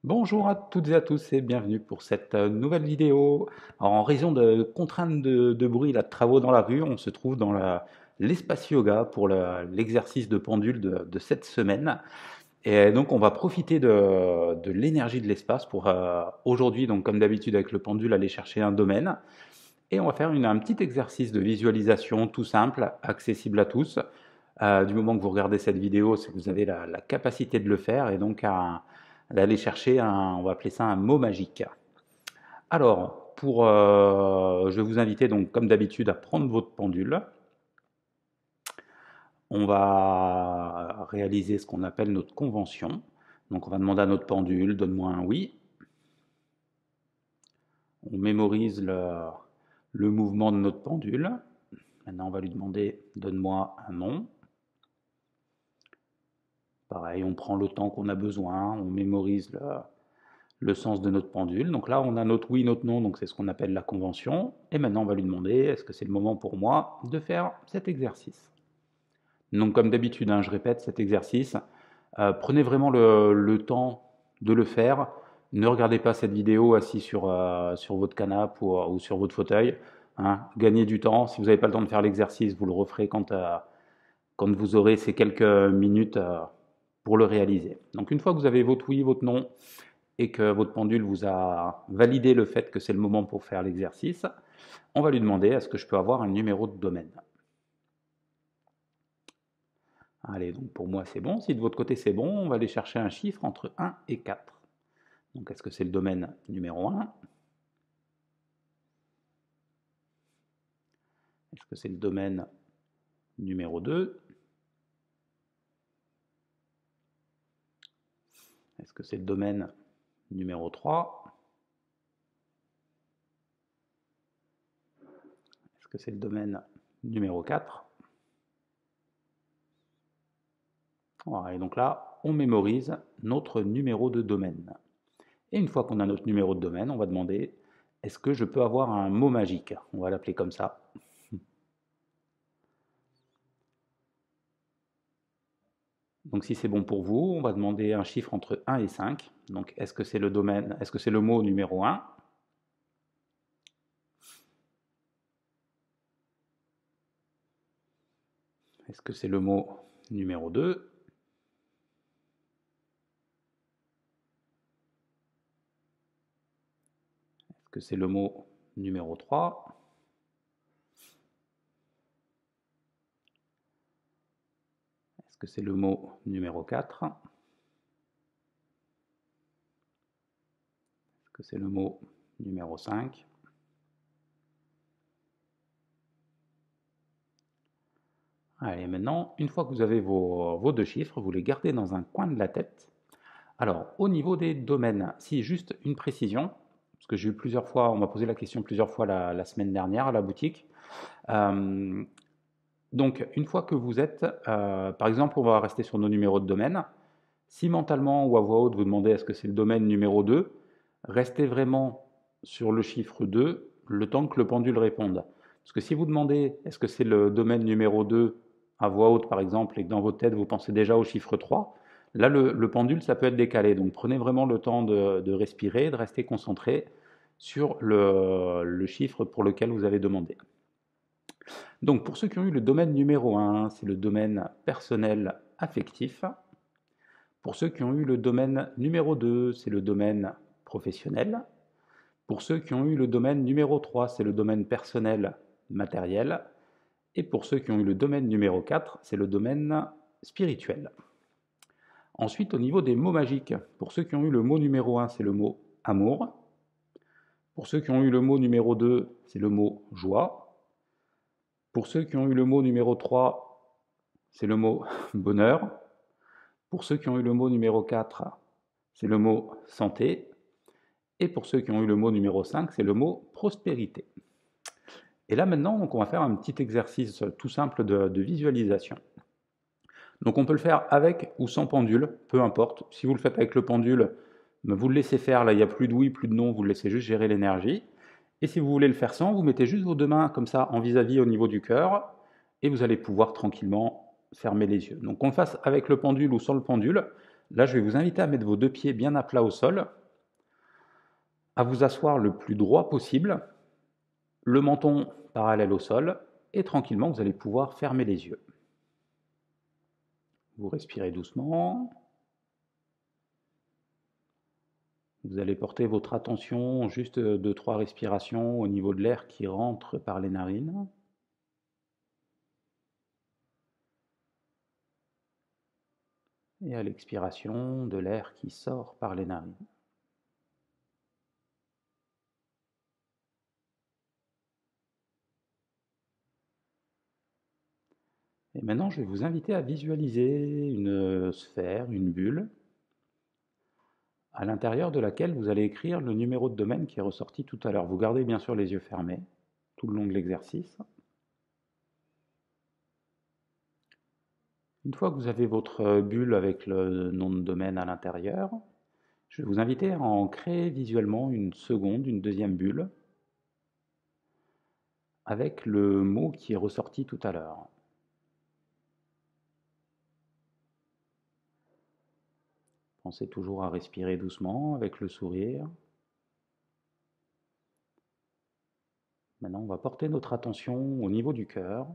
Bonjour à toutes et à tous et bienvenue pour cette nouvelle vidéo. Alors, en raison de contraintes de bruit, là, de travaux dans la rue, on se trouve dans l'espace yoga pour l'exercice de pendule de cette semaine. Et donc on va profiter de l'énergie de l'espace pour aujourd'hui, donc comme d'habitude avec le pendule, aller chercher un domaine. Et on va faire un petit exercice de visualisation tout simple, accessible à tous. Du moment que vous regardez cette vidéo, c'est que vous avez la capacité de le faire et donc d'aller chercher on va appeler ça un mot magique. Alors, je vais vous inviter donc comme d'habitude à prendre votre pendule. On va réaliser ce qu'on appelle notre convention. Donc on va demander à notre pendule, donne-moi un oui. On mémorise le mouvement de notre pendule. Maintenant on va lui demander, donne-moi un non. Pareil, on prend le temps qu'on a besoin, on mémorise le sens de notre pendule. Donc là, on a notre oui, notre non, donc c'est ce qu'on appelle la convention. Et maintenant, on va lui demander, est-ce que c'est le moment pour moi de faire cet exercice? Donc comme d'habitude, hein, je répète cet exercice. Prenez vraiment le temps de le faire. Ne regardez pas cette vidéo assis sur votre canapé ou sur votre fauteuil. Hein. Gagnez du temps. Si vous n'avez pas le temps de faire l'exercice, vous le referez quand vous aurez ces quelques minutes pour le réaliser. Donc une fois que vous avez votre oui, votre non, et que votre pendule vous a validé le fait que c'est le moment pour faire l'exercice, on va lui demander est-ce que je peux avoir un numéro de domaine. Allez, donc pour moi c'est bon. Si de votre côté c'est bon, on va aller chercher un chiffre entre 1 et 4. Donc est-ce que c'est le domaine numéro 1? Est-ce que c'est le domaine numéro 2? Est-ce que c'est le domaine numéro 3? Est-ce que c'est le domaine numéro 4? Voilà, et donc là, on mémorise notre numéro de domaine. Et une fois qu'on a notre numéro de domaine, on va demander est-ce que je peux avoir un mot magique? On va l'appeler comme ça. Donc si c'est bon pour vous, on va demander un chiffre entre 1 et 5. Donc est-ce que c'est le domaine, est-ce que c'est le mot numéro 1? Est-ce que c'est le mot numéro 2? Est-ce que c'est le mot numéro 3? Est-ce que c'est le mot numéro 4? Est-ce que c'est le mot numéro 5? Allez, maintenant, une fois que vous avez vos deux chiffres, vous les gardez dans un coin de la tête. Alors, au niveau des domaines, si juste une précision, parce que j'ai eu plusieurs fois, on m'a posé la question plusieurs fois la semaine dernière à la boutique. Euh, donc, une fois que vous êtes, par exemple, on va rester sur nos numéros de domaine. Si mentalement ou à voix haute vous demandez est-ce que c'est le domaine numéro 2, restez vraiment sur le chiffre 2 le temps que le pendule réponde. Parce que si vous demandez est-ce que c'est le domaine numéro 2 à voix haute par exemple et que dans votre tête vous pensez déjà au chiffre 3, là le pendule ça peut être décalé. Donc prenez vraiment le temps de respirer, de rester concentré sur le chiffre pour lequel vous avez demandé. Donc pour ceux qui ont eu le domaine numéro 1, c'est le domaine personnel affectif. Pour ceux qui ont eu le domaine numéro 2, c'est le domaine professionnel. Pour ceux qui ont eu le domaine numéro 3, c'est le domaine personnel matériel. Et pour ceux qui ont eu le domaine numéro 4, c'est le domaine spirituel. Ensuite, au niveau des mots magiques, pour ceux qui ont eu le mot numéro 1, c'est le mot amour. Pour ceux qui ont eu le mot numéro 2, c'est le mot joie. Pour ceux qui ont eu le mot numéro 3, c'est le mot bonheur. Pour ceux qui ont eu le mot numéro 4, c'est le mot santé. Et pour ceux qui ont eu le mot numéro 5, c'est le mot prospérité. Et là maintenant, donc, on va faire un petit exercice tout simple de visualisation. Donc on peut le faire avec ou sans pendule, peu importe. Si vous le faites avec le pendule, vous le laissez faire, là il n'y a plus de oui, plus de non, vous le laissez juste gérer l'énergie. Et si vous voulez le faire sans, vous mettez juste vos deux mains comme ça en vis-à-vis au niveau du cœur, et vous allez pouvoir tranquillement fermer les yeux. Donc qu'on le fasse avec le pendule ou sans le pendule, Là, je vais vous inviter à mettre vos deux pieds bien à plat au sol, à vous asseoir le plus droit possible, le menton parallèle au sol, et tranquillement, vous allez pouvoir fermer les yeux. Vous respirez doucement. Vous allez porter votre attention juste 2-3 respirations au niveau de l'air qui rentre par les narines. Et à l'expiration, de l'air qui sort par les narines. Et maintenant, je vais vous inviter à visualiser une sphère, une bulle, à l'intérieur de laquelle vous allez écrire le numéro de domaine qui est ressorti tout à l'heure. Vous gardez bien sûr les yeux fermés tout le long de l'exercice. Une fois que vous avez votre bulle avec le nom de domaine à l'intérieur, je vais vous inviter à en créer visuellement une seconde, une deuxième bulle, avec le mot qui est ressorti tout à l'heure. Pensez toujours à respirer doucement avec le sourire. Maintenant, on va porter notre attention au niveau du cœur,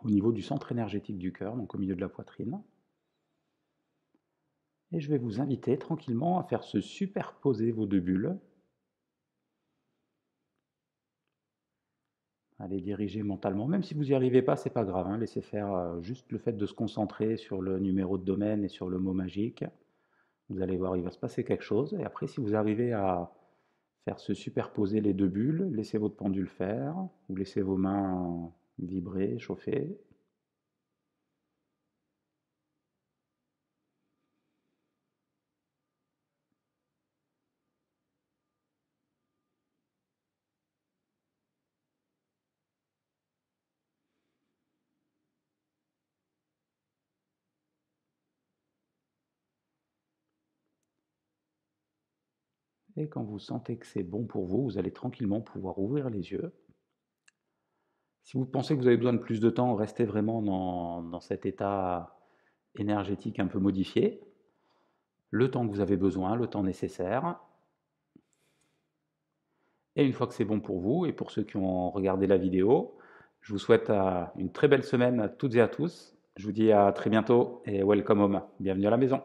au niveau du centre énergétique du cœur, donc au milieu de la poitrine. Et je vais vous inviter tranquillement à faire se superposer vos deux bulles. Allez diriger mentalement, même si vous n'y arrivez pas, c'est pas grave, hein, laissez faire juste le fait de se concentrer sur le numéro de domaine et sur le mot magique. Vous allez voir, il va se passer quelque chose. Et après, si vous arrivez à faire se superposer les deux bulles, laissez votre pendule faire, ou laissez vos mains vibrer, chauffer. Et quand vous sentez que c'est bon pour vous, vous allez tranquillement pouvoir ouvrir les yeux. Si vous pensez que vous avez besoin de plus de temps, restez vraiment dans cet état énergétique un peu modifié. Le temps que vous avez besoin, le temps nécessaire. Et une fois que c'est bon pour vous, et pour ceux qui ont regardé la vidéo, je vous souhaite une très belle semaine à toutes et à tous. Je vous dis à très bientôt et welcome home. Bienvenue à la maison.